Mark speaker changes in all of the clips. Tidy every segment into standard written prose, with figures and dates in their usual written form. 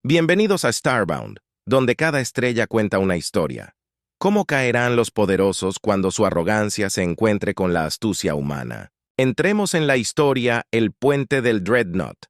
Speaker 1: Bienvenidos a Starbound, donde cada estrella cuenta una historia. ¿Cómo caerán los poderosos cuando su arrogancia se encuentre con la astucia humana? Entremos en la historia El puente del Dreadnought.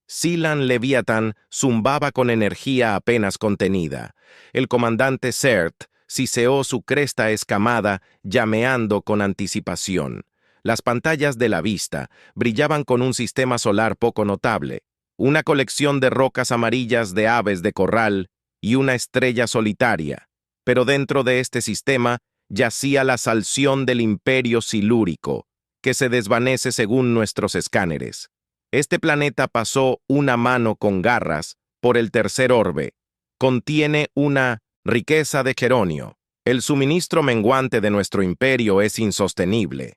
Speaker 1: Sealand Leviathan zumbaba con energía apenas contenida. El comandante Cert siseó su cresta escamada, llameando con anticipación. Las pantallas de la vista brillaban con un sistema solar poco notable, una colección de rocas amarillas de aves de corral y una estrella solitaria. Pero dentro de este sistema yacía la salción del imperio silúrico, que se desvanece según nuestros escáneres. Este planeta pasó una mano con garras por el tercer orbe. Contiene una riqueza de geronio. El suministro menguante de nuestro imperio es insostenible.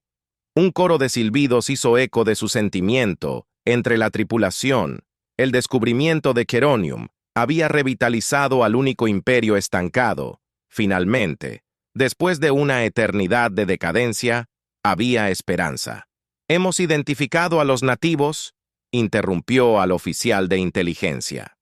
Speaker 1: Un coro de silbidos hizo eco de su sentimiento entre la tripulación. El descubrimiento de Keronium había revitalizado al único imperio estancado. Finalmente, después de una eternidad de decadencia, había esperanza. «Hemos identificado a los nativos», interrumpió al oficial de inteligencia.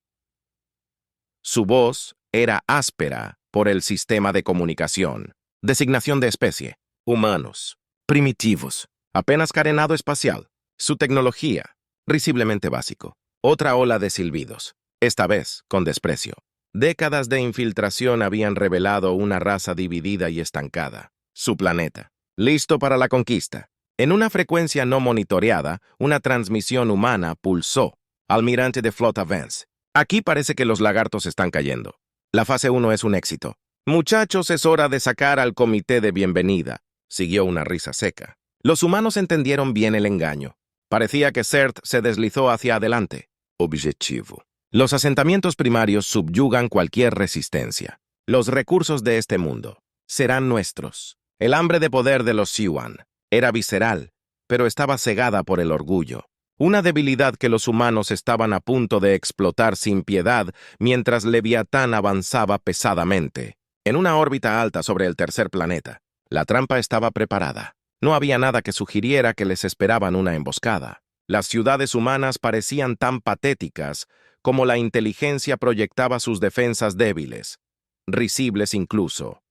Speaker 1: Su voz era áspera por el sistema de comunicación. Designación de especie: humanos. Primitivos. Apenas carenado espacial. Su tecnología: risiblemente básico. Otra ola de silbidos, esta vez con desprecio. Décadas de infiltración habían revelado una raza dividida y estancada. Su planeta, listo para la conquista. En una frecuencia no monitoreada, una transmisión humana pulsó. Almirante de Flota Vance. Aquí parece que los lagartos están cayendo. La fase 1 es un éxito. Muchachos, es hora de sacar al comité de bienvenida. Siguió una risa seca. Los humanos entendieron bien el engaño. Parecía que Cert se deslizó hacia adelante. Objetivo: los asentamientos primarios subyugan cualquier resistencia. Los recursos de este mundo serán nuestros. El hambre de poder de los Siwan era visceral, pero estaba cegada por el orgullo. Una debilidad que los humanos estaban a punto de explotar sin piedad mientras Leviatán avanzaba pesadamente. En una órbita alta sobre el tercer planeta, la trampa estaba preparada. No había nada que sugiriera que les esperaban una emboscada. Las ciudades humanas parecían tan patéticas como la inteligencia proyectaba sus defensas débiles, risibles incluso.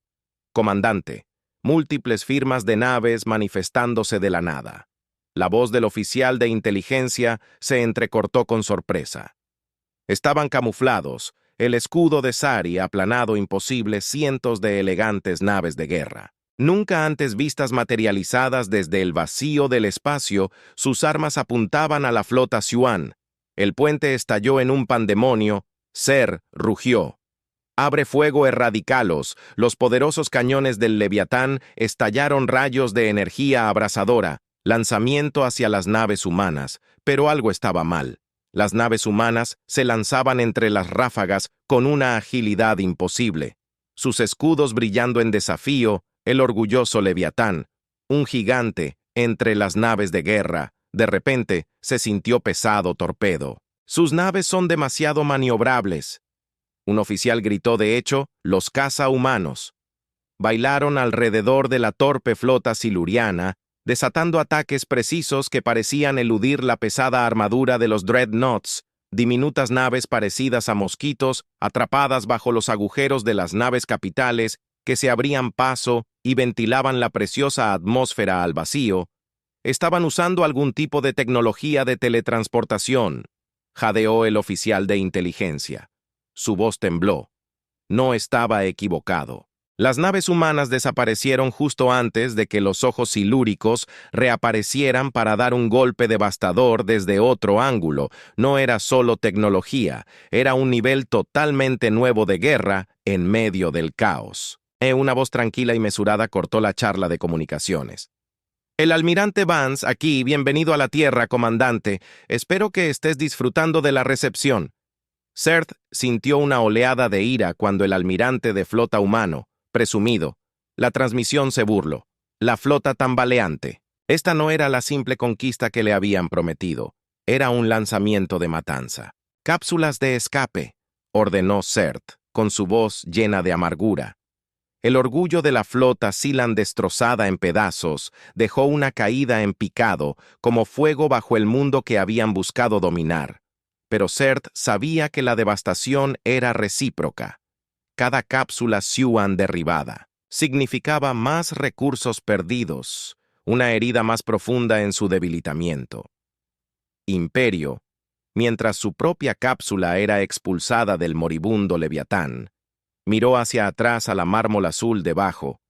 Speaker 1: Comandante, múltiples firmas de naves manifestándose de la nada. La voz del oficial de inteligencia se entrecortó con sorpresa. Estaban camuflados, el escudo de Sari aplanado imposible, cientos de elegantes naves de guerra. Nunca antes vistas materializadas desde el vacío del espacio, sus armas apuntaban a la flota Siwan. El puente estalló en un pandemonio. Ser rugió. «Abre fuego, erradicalos». Los poderosos cañones del Leviatán estallaron rayos de energía abrasadora, lanzamiento hacia las naves humanas, pero algo estaba mal. Las naves humanas se lanzaban entre las ráfagas con una agilidad imposible. Sus escudos brillando en desafío, el orgulloso Leviatán, un gigante entre las naves de guerra, de repente se sintió pesado torpedo. «Sus naves son demasiado maniobrables». Un oficial gritó. De hecho, los cazahumanos bailaron alrededor de la torpe flota siluriana, desatando ataques precisos que parecían eludir la pesada armadura de los Dreadnoughts, diminutas naves parecidas a mosquitos, atrapadas bajo los agujeros de las naves capitales, que se abrían paso y ventilaban la preciosa atmósfera al vacío. Estaban usando algún tipo de tecnología de teletransportación, jadeó el oficial de inteligencia. Su voz tembló. No estaba equivocado. Las naves humanas desaparecieron justo antes de que los ojos silúricos reaparecieran para dar un golpe devastador desde otro ángulo. No era solo tecnología, era un nivel totalmente nuevo de guerra en medio del caos. Una voz tranquila y mesurada cortó la charla de comunicaciones. «El almirante Vance, aquí. Bienvenido a la Tierra, comandante. Espero que estés disfrutando de la recepción». Cert sintió una oleada de ira cuando el almirante de flota humano, presumido, la transmisión se burló. La flota tambaleante. Esta no era la simple conquista que le habían prometido. Era un lanzamiento de matanza. «Cápsulas de escape», ordenó Cert, con su voz llena de amargura. El orgullo de la flota Sealand destrozada en pedazos dejó una caída en picado como fuego bajo el mundo que habían buscado dominar. pero Zerth sabía que la devastación era recíproca. Cada cápsula Siuan derribada significaba más recursos perdidos, una herida más profunda en su debilitamiento. Imperio, mientras su propia cápsula era expulsada del moribundo Leviatán, miró hacia atrás a la mármol azul debajo,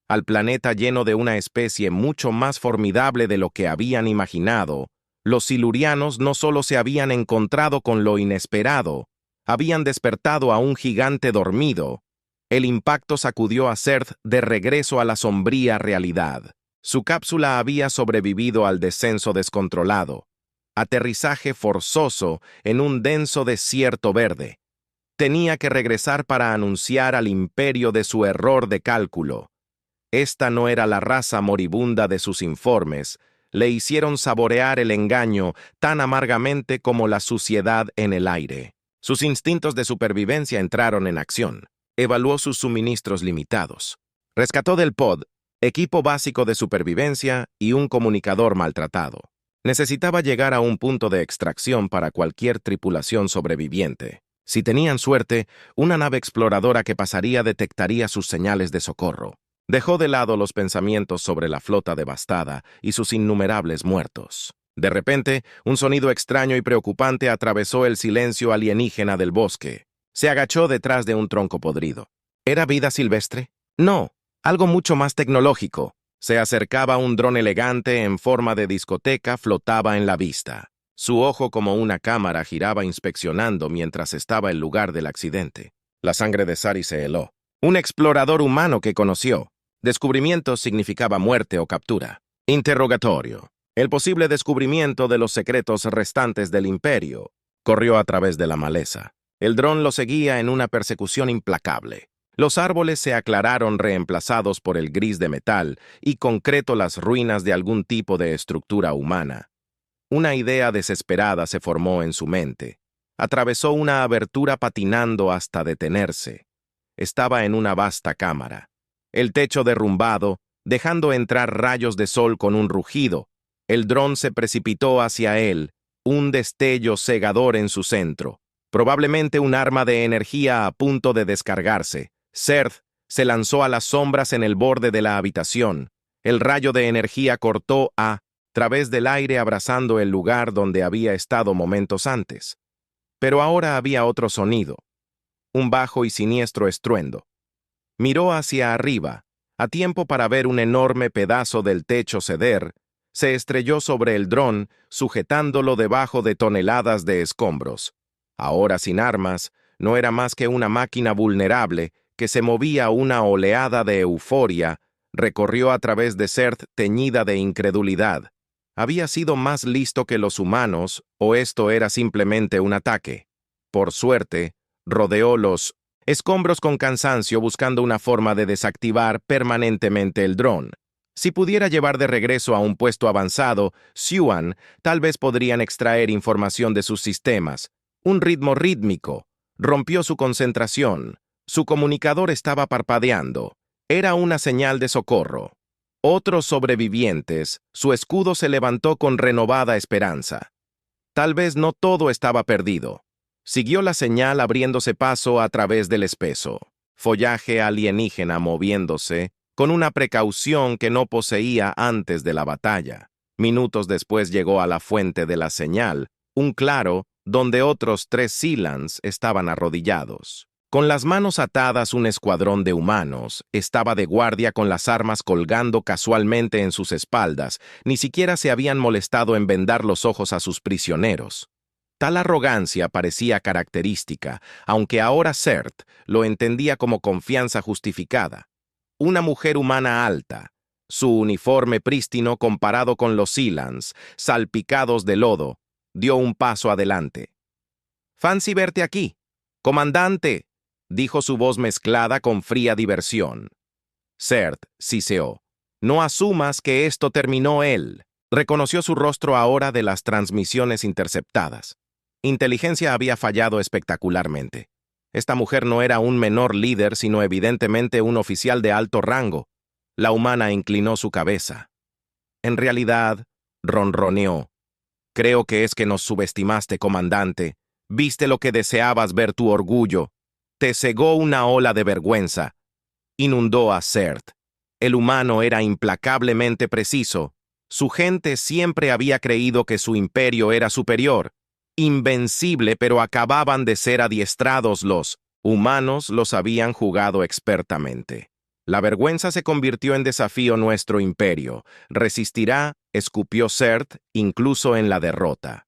Speaker 1: al planeta lleno de una especie mucho más formidable de lo que habían imaginado. Los silurianos no solo se habían encontrado con lo inesperado, habían despertado a un gigante dormido. El impacto sacudió a Zerth de regreso a la sombría realidad. Su cápsula había sobrevivido al descenso descontrolado, aterrizaje forzoso en un denso desierto verde. Tenía que regresar para anunciar al imperio de su error de cálculo. Esta no era la raza moribunda de sus informes. Le hicieron saborear el engaño tan amargamente como la suciedad en el aire. Sus instintos de supervivencia entraron en acción. Evaluó sus suministros limitados. Rescató del pod equipo básico de supervivencia y un comunicador maltratado. Necesitaba llegar a un punto de extracción para cualquier tripulación sobreviviente. Si tenían suerte, una nave exploradora que pasaría detectaría sus señales de socorro. Dejó de lado los pensamientos sobre la flota devastada y sus innumerables muertos. De repente, un sonido extraño y preocupante atravesó el silencio alienígena del bosque. Se agachó detrás de un tronco podrido. ¿Era vida silvestre? No, algo mucho más tecnológico. Se acercaba un dron elegante en forma de discoteca, flotaba en la vista. Su ojo como una cámara giraba inspeccionando mientras estaba el lugar del accidente. La sangre de Sari se heló. Un explorador humano que conoció. Descubrimiento significaba muerte o captura. Interrogatorio. El posible descubrimiento de los secretos restantes del imperio. Corrió a través de la maleza. El dron lo seguía en una persecución implacable. Los árboles se aclararon reemplazados por el gris de metal y concreto las ruinas de algún tipo de estructura humana. Una idea desesperada se formó en su mente. Atravesó una abertura patinando hasta detenerse. Estaba en una vasta cámara. El techo derrumbado, dejando entrar rayos de sol con un rugido. El dron se precipitó hacia él, un destello cegador en su centro. Probablemente un arma de energía a punto de descargarse. Zerth se lanzó a las sombras en el borde de la habitación. El rayo de energía cortó a través del aire abrazando el lugar donde había estado momentos antes. Pero ahora había otro sonido. Un bajo y siniestro estruendo. Miró hacia arriba, a tiempo para ver un enorme pedazo del techo ceder. Se estrelló sobre el dron, sujetándolo debajo de toneladas de escombros. Ahora sin armas, no era más que una máquina vulnerable que se movía una oleada de euforia, recorrió a través de Zerth teñida de incredulidad. ¿Había sido más listo que los humanos o esto era simplemente un ataque? Por suerte, rodeó los escombros con cansancio buscando una forma de desactivar permanentemente el dron. Si pudiera llevar de regreso a un puesto avanzado, Siuan tal vez podrían extraer información de sus sistemas. Un ritmo rítmico. Rompió su concentración. Su comunicador estaba parpadeando. Era una señal de socorro. Otros sobrevivientes, su escudo se levantó con renovada esperanza. Tal vez no todo estaba perdido. Siguió la señal abriéndose paso a través del espeso. Follaje alienígena moviéndose, con una precaución que no poseía antes de la batalla. Minutos después llegó a la fuente de la señal, un claro donde otros 3 Silans estaban arrodillados. Con las manos atadas, un escuadrón de humanos estaba de guardia con las armas colgando casualmente en sus espaldas. Ni siquiera se habían molestado en vendar los ojos a sus prisioneros. Tal arrogancia parecía característica, aunque ahora Zerth lo entendía como confianza justificada. Una mujer humana alta, su uniforme prístino comparado con los Silans, salpicados de lodo, dio un paso adelante. «Fancy verte aquí, comandante», dijo su voz mezclada con fría diversión. Zerth siseó. «No asumas que esto terminó él». Reconoció su rostro ahora de las transmisiones interceptadas. Inteligencia había fallado espectacularmente. Esta mujer no era un menor líder, sino evidentemente un oficial de alto rango. La humana inclinó su cabeza. «En realidad», ronroneó, «creo que es que nos subestimaste, comandante. Viste lo que deseabas ver, tu orgullo. Te cegó una ola de vergüenza. Inundó a Seth. El humano era implacablemente preciso. Su gente siempre había creído que su imperio era superior, invencible, pero acababan de ser adiestrados. Los humanos los habían jugado expertamente. La vergüenza se convirtió en desafío. Nuestro imperio resistirá, escupió Seth, incluso en la derrota.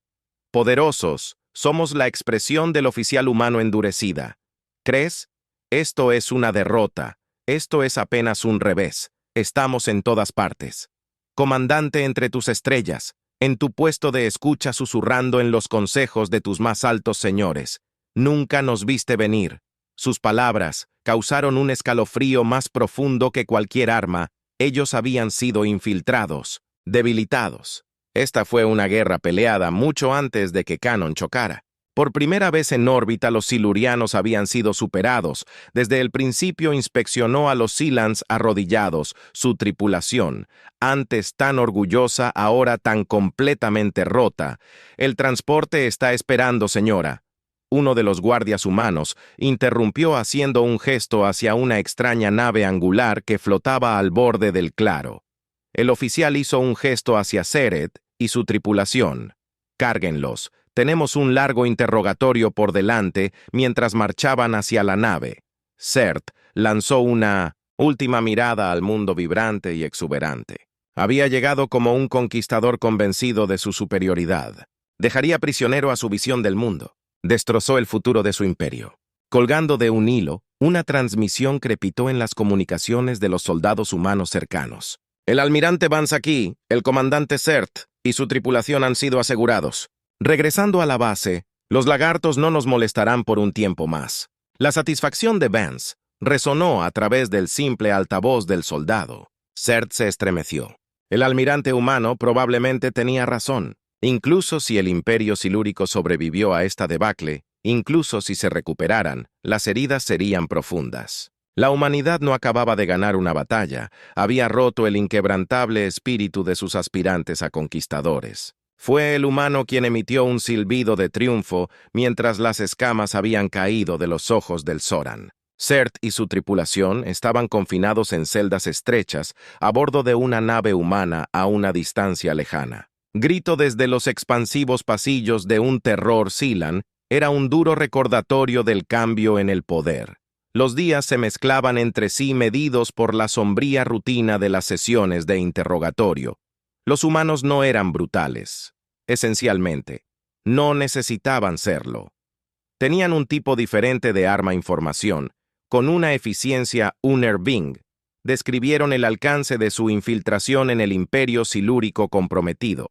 Speaker 1: Poderosos, somos la expresión del oficial humano endurecida. ¿Crees? Esto es una derrota. Esto es apenas un revés. Estamos en todas partes. Comandante entre tus estrellas, en tu puesto de escucha susurrando en los consejos de tus más altos señores. Nunca nos viste venir. Sus palabras causaron un escalofrío más profundo que cualquier arma. Ellos habían sido infiltrados, debilitados. Esta fue una guerra peleada mucho antes de que Canon chocara. Por primera vez en órbita, los silurianos habían sido superados. Desde el principio inspeccionó a los Silans arrodillados, su tripulación, antes tan orgullosa, ahora tan completamente rota. El transporte está esperando, señora. Uno de los guardias humanos interrumpió haciendo un gesto hacia una extraña nave angular que flotaba al borde del claro. El oficial hizo un gesto hacia Seth y su tripulación. Cárguenlos. Tenemos un largo interrogatorio por delante mientras marchaban hacia la nave. Seth lanzó una última mirada al mundo vibrante y exuberante. Había llegado como un conquistador convencido de su superioridad. Dejaría prisionero a su visión del mundo. Destrozó el futuro de su imperio. Colgando de un hilo, una transmisión crepitó en las comunicaciones de los soldados humanos cercanos. El almirante Bansaki, el comandante Seth y su tripulación han sido asegurados. Regresando a la base, los lagartos no nos molestarán por un tiempo más. La satisfacción de Vance resonó a través del simple altavoz del soldado. Seth se estremeció. El almirante humano probablemente tenía razón. Incluso si el imperio silúrico sobrevivió a esta debacle, incluso si se recuperaran, las heridas serían profundas. La humanidad no acababa de ganar una batalla, había roto el inquebrantable espíritu de sus aspirantes a conquistadores. Fue el humano quien emitió un silbido de triunfo mientras las escamas habían caído de los ojos del Zoran. Seth y su tripulación estaban confinados en celdas estrechas a bordo de una nave humana a una distancia lejana. Grito desde los expansivos pasillos de un terror Silan era un duro recordatorio del cambio en el poder. Los días se mezclaban entre sí medidos por la sombría rutina de las sesiones de interrogatorio. Los humanos no eran brutales. Esencialmente, no necesitaban serlo. Tenían un tipo diferente de arma-información, con una eficiencia Unerbing. Describieron el alcance de su infiltración en el imperio silúrico comprometido.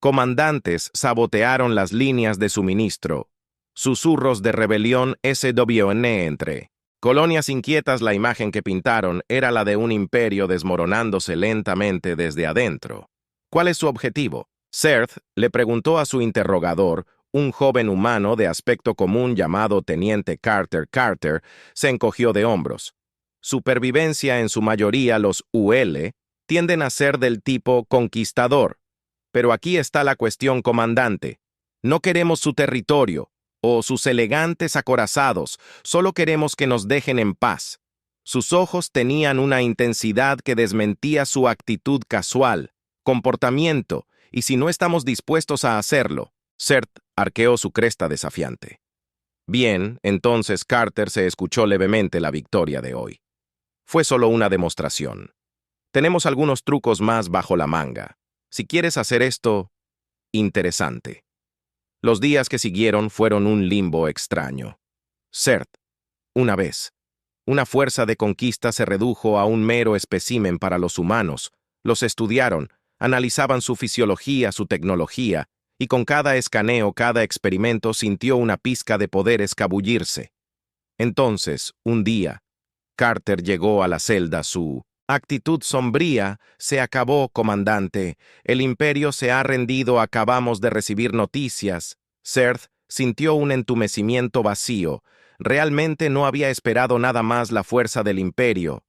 Speaker 1: Comandantes sabotearon las líneas de suministro. Susurros de rebelión SWN entre colonias inquietas. La imagen que pintaron era la de un imperio desmoronándose lentamente desde adentro. ¿Cuál es su objetivo? Seth le preguntó a su interrogador, un joven humano de aspecto común llamado Teniente Carter. Carter se encogió de hombros. Supervivencia. En su mayoría los UL tienden a ser del tipo conquistador. Pero aquí está la cuestión, comandante. No queremos su territorio o sus elegantes acorazados, solo queremos que nos dejen en paz. Sus ojos tenían una intensidad que desmentía su actitud casual, comportamiento, y si no estamos dispuestos a hacerlo, Seth arqueó su cresta desafiante. Bien, entonces Carter se escuchó levemente la victoria de hoy. Fue solo una demostración. Tenemos algunos trucos más bajo la manga. Si quieres hacer esto, interesante. Los días que siguieron fueron un limbo extraño. Seth, una vez, una fuerza de conquista se redujo a un mero espécimen para los humanos. Los estudiaron, analizaban su fisiología, su tecnología, y con cada escaneo, cada experimento sintió una pizca de poder escabullirse. Entonces, un día, Carter llegó a la celda. Su actitud sombría: se acabó, comandante. El imperio se ha rendido, acabamos de recibir noticias. Seth sintió un entumecimiento vacío. Realmente no había esperado nada más la fuerza del imperio.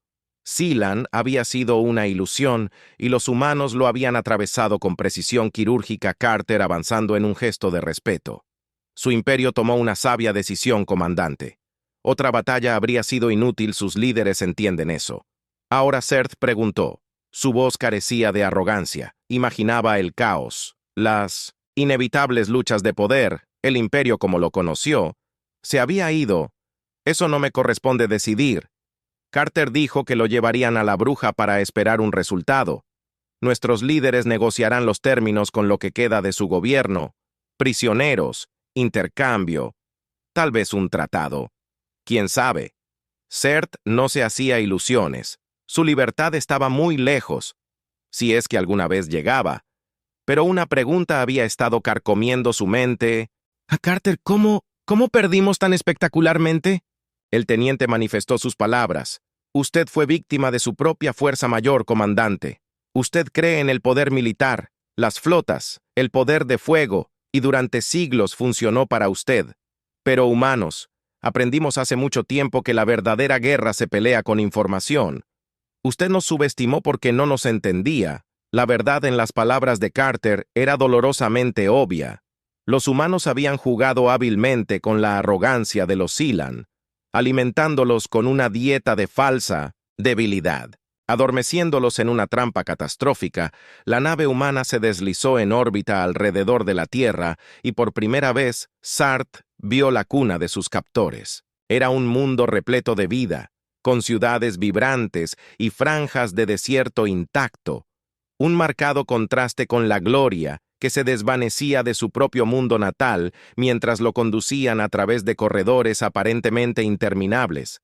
Speaker 1: Silan había sido una ilusión y los humanos lo habían atravesado con precisión quirúrgica. Carter avanzando en un gesto de respeto. Su imperio tomó una sabia decisión, comandante. Otra batalla habría sido inútil, sus líderes entienden eso. Ahora Seth preguntó. Su voz carecía de arrogancia. Imaginaba el caos, las inevitables luchas de poder, el imperio como lo conoció. Se había ido. Eso no me corresponde decidir. Carter dijo que lo llevarían a la bruja para esperar un resultado. Nuestros líderes negociarán los términos con lo que queda de su gobierno. Prisioneros, intercambio, tal vez un tratado. ¿Quién sabe? Seth no se hacía ilusiones. Su libertad estaba muy lejos, si es que alguna vez llegaba. Pero una pregunta había estado carcomiendo su mente. «¿A Carter, cómo perdimos tan espectacularmente?» El teniente manifestó sus palabras. «Usted fue víctima de su propia fuerza mayor, comandante. Usted cree en el poder militar, las flotas, el poder de fuego, y durante siglos funcionó para usted. Pero humanos, aprendimos hace mucho tiempo que la verdadera guerra se pelea con información. Usted nos subestimó porque no nos entendía. La verdad en las palabras de Carter era dolorosamente obvia. Los humanos habían jugado hábilmente con la arrogancia de los Cylon, alimentándolos con una dieta de falsa debilidad. Adormeciéndolos en una trampa catastrófica, la nave humana se deslizó en órbita alrededor de la Tierra y por primera vez Sarth vio la cuna de sus captores. Era un mundo repleto de vida, con ciudades vibrantes y franjas de desierto intacto, un marcado contraste con la gloria que se desvanecía de su propio mundo natal mientras lo conducían a través de corredores aparentemente interminables,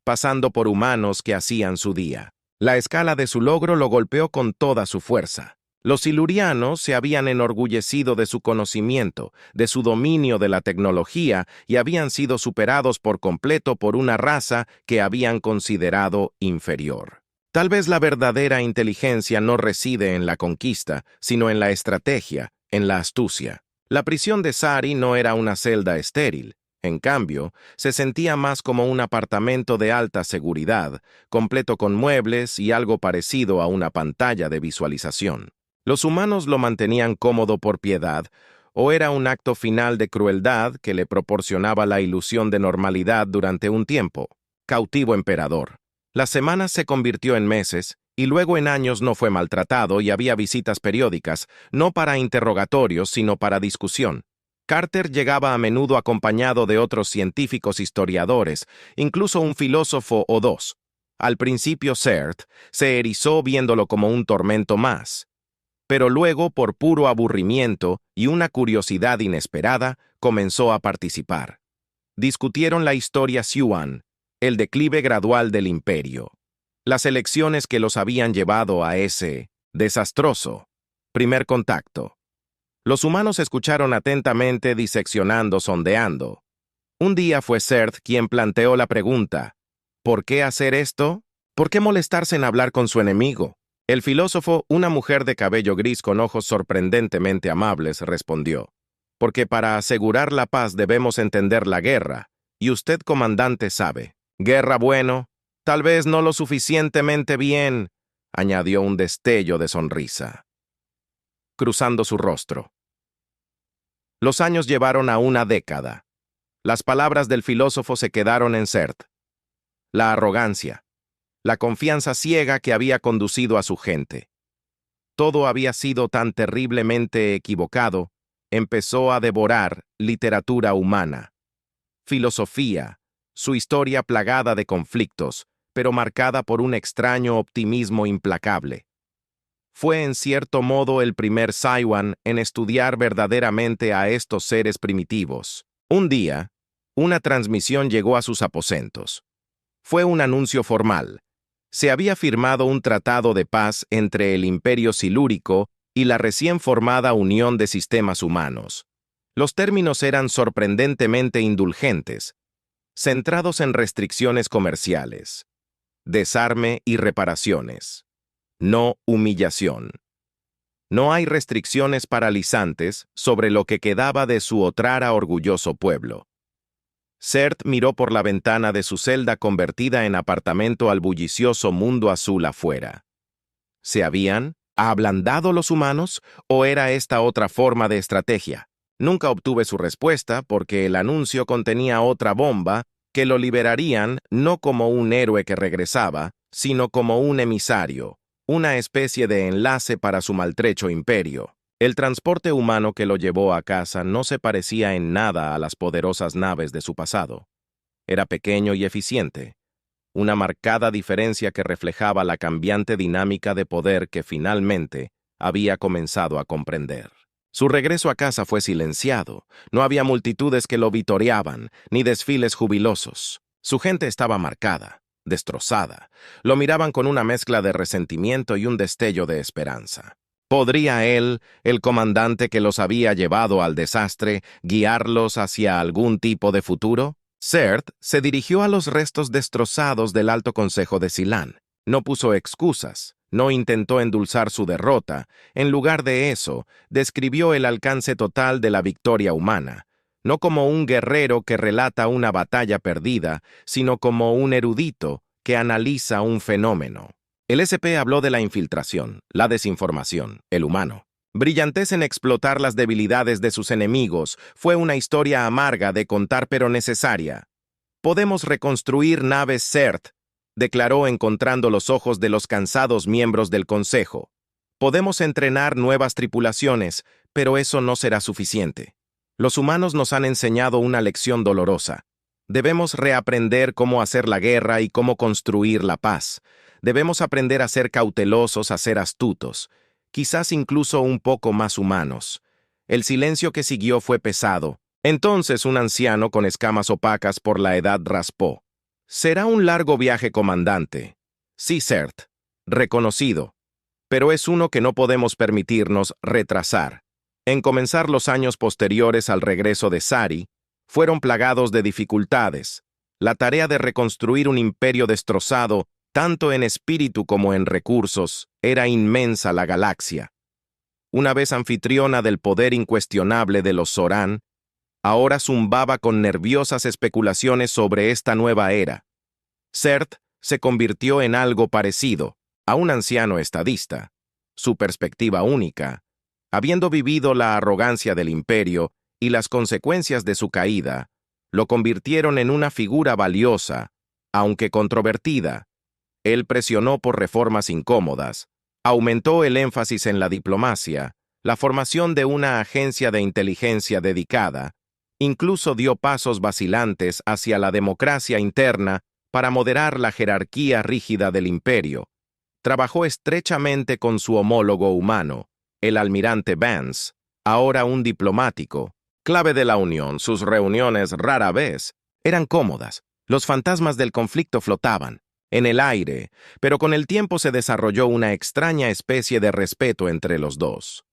Speaker 1: pasando por humanos que hacían su día. La escala de su logro lo golpeó con toda su fuerza. Los silurianos se habían enorgullecido de su conocimiento, de su dominio de la tecnología y habían sido superados por completo por una raza que habían considerado inferior. Tal vez la verdadera inteligencia no reside en la conquista, sino en la estrategia, en la astucia. La prisión de Sari no era una celda estéril. En cambio, se sentía más como un apartamento de alta seguridad, completo con muebles y algo parecido a una pantalla de visualización. Los humanos lo mantenían cómodo por piedad, o era un acto final de crueldad que le proporcionaba la ilusión de normalidad durante un tiempo. Cautivo emperador. Las semanas se convirtió en meses, y luego en años no fue maltratado y había visitas periódicas, no para interrogatorios, sino para discusión. Carter llegaba a menudo acompañado de otros científicos historiadores, incluso un filósofo o dos. Al principio Seth se erizó viéndolo como un tormento más, pero luego, por puro aburrimiento y una curiosidad inesperada, comenzó a participar. Discutieron la historia Siuan, el declive gradual del imperio, las elecciones que los habían llevado a ese desastroso primer contacto. Los humanos escucharon atentamente, diseccionando, sondeando. Un día fue Seth quien planteó la pregunta: ¿por qué hacer esto? ¿Por qué molestarse en hablar con su enemigo? El filósofo, una mujer de cabello gris con ojos sorprendentemente amables, respondió: porque para asegurar la paz debemos entender la guerra, y usted, comandante, sabe. Guerra, bueno, tal vez no lo suficientemente bien, añadió un destello de sonrisa, cruzando su rostro. Los años llevaron a una década. Las palabras del filósofo se quedaron en Seth. La arrogancia, la confianza ciega que había conducido a su gente. Todo había sido tan terriblemente equivocado, empezó a devorar literatura humana, filosofía, su historia plagada de conflictos, pero marcada por un extraño optimismo implacable. Fue en cierto modo el primer Siuan en estudiar verdaderamente a estos seres primitivos. Un día, una transmisión llegó a sus aposentos. Fue un anuncio formal. Se había firmado un tratado de paz entre el Imperio Silúrico y la recién formada Unión de Sistemas Humanos. Los términos eran sorprendentemente indulgentes, centrados en restricciones comerciales, desarme y reparaciones. No humillación. No hay restricciones paralizantes sobre lo que quedaba de su otrora orgulloso pueblo. Seth miró por la ventana de su celda convertida en apartamento al bullicioso mundo azul afuera. ¿Se habían ablandado los humanos o era esta otra forma de estrategia? Nunca obtuve su respuesta porque el anuncio contenía otra bomba que lo liberarían no como un héroe que regresaba, sino como un emisario, una especie de enlace para su maltrecho imperio. El transporte humano que lo llevó a casa no se parecía en nada a las poderosas naves de su pasado. Era pequeño y eficiente, una marcada diferencia que reflejaba la cambiante dinámica de poder que finalmente había comenzado a comprender. Su regreso a casa fue silenciado, no había multitudes que lo vitoreaban, ni desfiles jubilosos. Su gente estaba marcada, destrozada. Lo miraban con una mezcla de resentimiento y un destello de esperanza. ¿Podría él, el comandante que los había llevado al desastre, guiarlos hacia algún tipo de futuro? Sert se dirigió a los restos destrozados del Alto Consejo de Silán. No puso excusas, no intentó endulzar su derrota. En lugar de eso, describió el alcance total de la victoria humana, no como un guerrero que relata una batalla perdida, sino como un erudito que analiza un fenómeno. El SP habló de la infiltración, la desinformación, el humano. Brillantez en explotar las debilidades de sus enemigos, fue una historia amarga de contar pero necesaria. Podemos reconstruir naves CERT, declaró encontrando los ojos de los cansados miembros del Consejo. Podemos entrenar nuevas tripulaciones, pero eso no será suficiente. Los humanos nos han enseñado una lección dolorosa. Debemos reaprender cómo hacer la guerra y cómo construir la paz. Debemos aprender a ser cautelosos, a ser astutos, quizás incluso un poco más humanos. El silencio que siguió fue pesado. Entonces un anciano con escamas opacas por la edad raspó. Será un largo viaje, comandante. Sí, Sert. Reconocido. Pero es uno que no podemos permitirnos retrasar. En comenzar los años posteriores al regreso de Sari, fueron plagados de dificultades. La tarea de reconstruir un imperio destrozado, tanto en espíritu como en recursos, era inmensa la galaxia. Una vez anfitriona del poder incuestionable de los Zoran, ahora zumbaba con nerviosas especulaciones sobre esta nueva era. Sert se convirtió en algo parecido a un anciano estadista. Su perspectiva única, habiendo vivido la arrogancia del imperio y las consecuencias de su caída, lo convirtieron en una figura valiosa, aunque controvertida. Él presionó por reformas incómodas, aumentó el énfasis en la diplomacia, la formación de una agencia de inteligencia dedicada, incluso dio pasos vacilantes hacia la democracia interna para moderar la jerarquía rígida del imperio. Trabajó estrechamente con su homólogo humano, el almirante Vance, ahora un diplomático. Clave de la unión, sus reuniones rara vez eran cómodas. Los fantasmas del conflicto flotaban en el aire, pero con el tiempo se desarrolló una extraña especie de respeto entre los dos.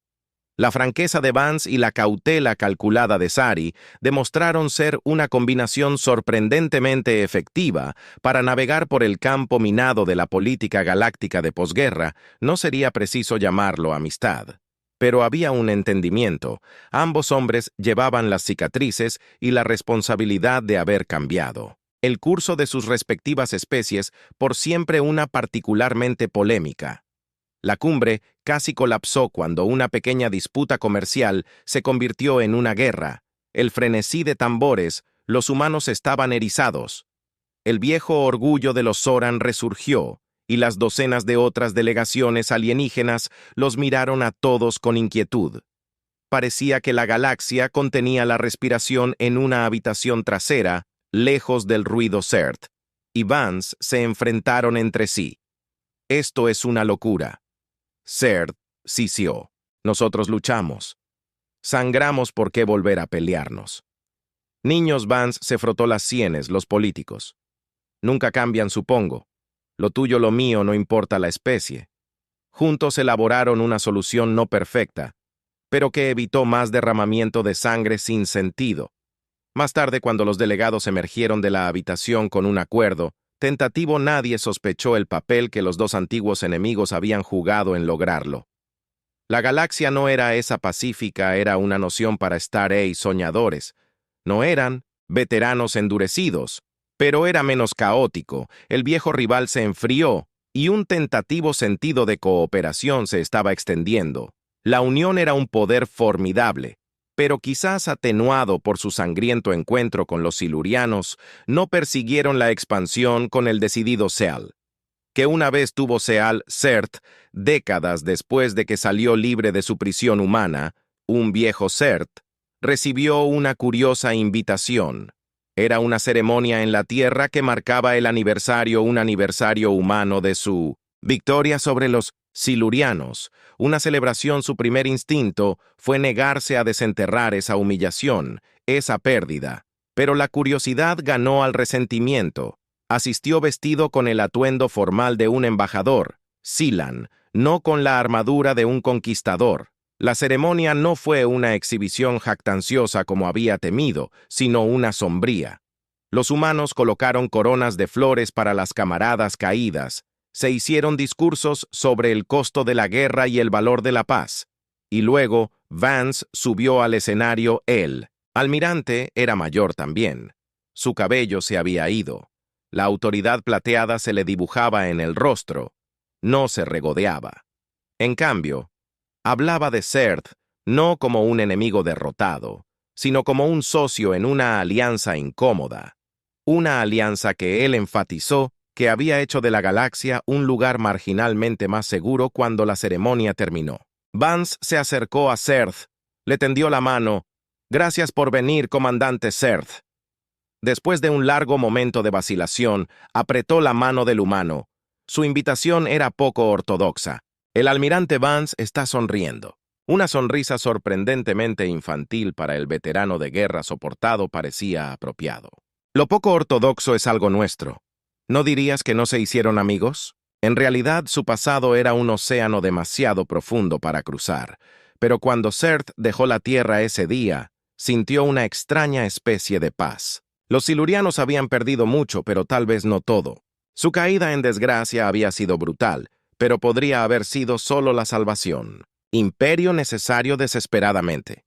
Speaker 1: La franqueza de Vance y la cautela calculada de Sari demostraron ser una combinación sorprendentemente efectiva para navegar por el campo minado de la política galáctica de posguerra. No sería preciso llamarlo amistad. Pero había un entendimiento. Ambos hombres llevaban las cicatrices y la responsabilidad de haber cambiado el curso de sus respectivas especies por siempre una particularmente polémica. La cumbre casi colapsó cuando una pequeña disputa comercial se convirtió en una guerra. El frenesí de tambores, los humanos estaban erizados. El viejo orgullo de los Zoran resurgió, y las docenas de otras delegaciones alienígenas los miraron a todos con inquietud. Parecía que la galaxia contenía la respiración en una habitación trasera, lejos del ruido Sert, y Vance se enfrentaron entre sí. Esto es una locura. Sert sisió. Nosotros luchamos. Sangramos, ¿por qué volver a pelearnos? Niños, Vance se frotó las sienes, los políticos. Nunca cambian, supongo. Lo tuyo, lo mío, no importa la especie. Juntos elaboraron una solución no perfecta, pero que evitó más derramamiento de sangre sin sentido. Más tarde, cuando los delegados emergieron de la habitación con un acuerdo tentativo, nadie sospechó el papel que los dos antiguos enemigos habían jugado en lograrlo. La galaxia no era esa pacífica, era una noción para Star-A soñadores. No eran veteranos endurecidos, pero era menos caótico. El viejo rival se enfrió y un tentativo sentido de cooperación se estaba extendiendo. La unión era un poder formidable. pero quizás atenuado por su sangriento encuentro con los silurianos, no persiguieron la expansión con el decidido Seal, que una vez tuvo Seal Seth, décadas después de que salió libre de su prisión humana, un viejo Seth, recibió una curiosa invitación. Era una ceremonia en la Tierra que marcaba un aniversario humano de su victoria sobre los silurianos. Una celebración. Su primer instinto fue negarse a desenterrar esa humillación, esa pérdida. Pero la curiosidad ganó al resentimiento. Asistió vestido con el atuendo formal de un embajador, Silan, no con la armadura de un conquistador. La ceremonia no fue una exhibición jactanciosa como había temido, sino una sombría. Los humanos colocaron coronas de flores para las camaradas caídas, se hicieron discursos sobre el costo de la guerra y el valor de la paz. Y luego, Vance subió al escenario él. Almirante era mayor también. Su cabello se había ido. La autoridad plateada se le dibujaba en el rostro. No se regodeaba. En cambio, hablaba de Seth no como un enemigo derrotado, sino como un socio en una alianza incómoda. Una alianza que él enfatizó que había hecho de la galaxia un lugar marginalmente más seguro cuando la ceremonia terminó. Vance se acercó a Seth, le tendió la mano. «Gracias por venir, comandante Seth». Después de un largo momento de vacilación, apretó la mano del humano. Su invitación era poco ortodoxa. El almirante Vance está sonriendo. Una sonrisa sorprendentemente infantil para el veterano de guerra soportado parecía apropiado. Lo poco ortodoxo es algo nuestro. ¿No dirías que no se hicieron amigos? En realidad, su pasado era un océano demasiado profundo para cruzar, pero cuando Seth dejó la Tierra ese día, sintió una extraña especie de paz. Los silurianos habían perdido mucho, pero tal vez no todo. Su caída en desgracia había sido brutal, pero podría haber sido solo la salvación. Imperio necesario desesperadamente.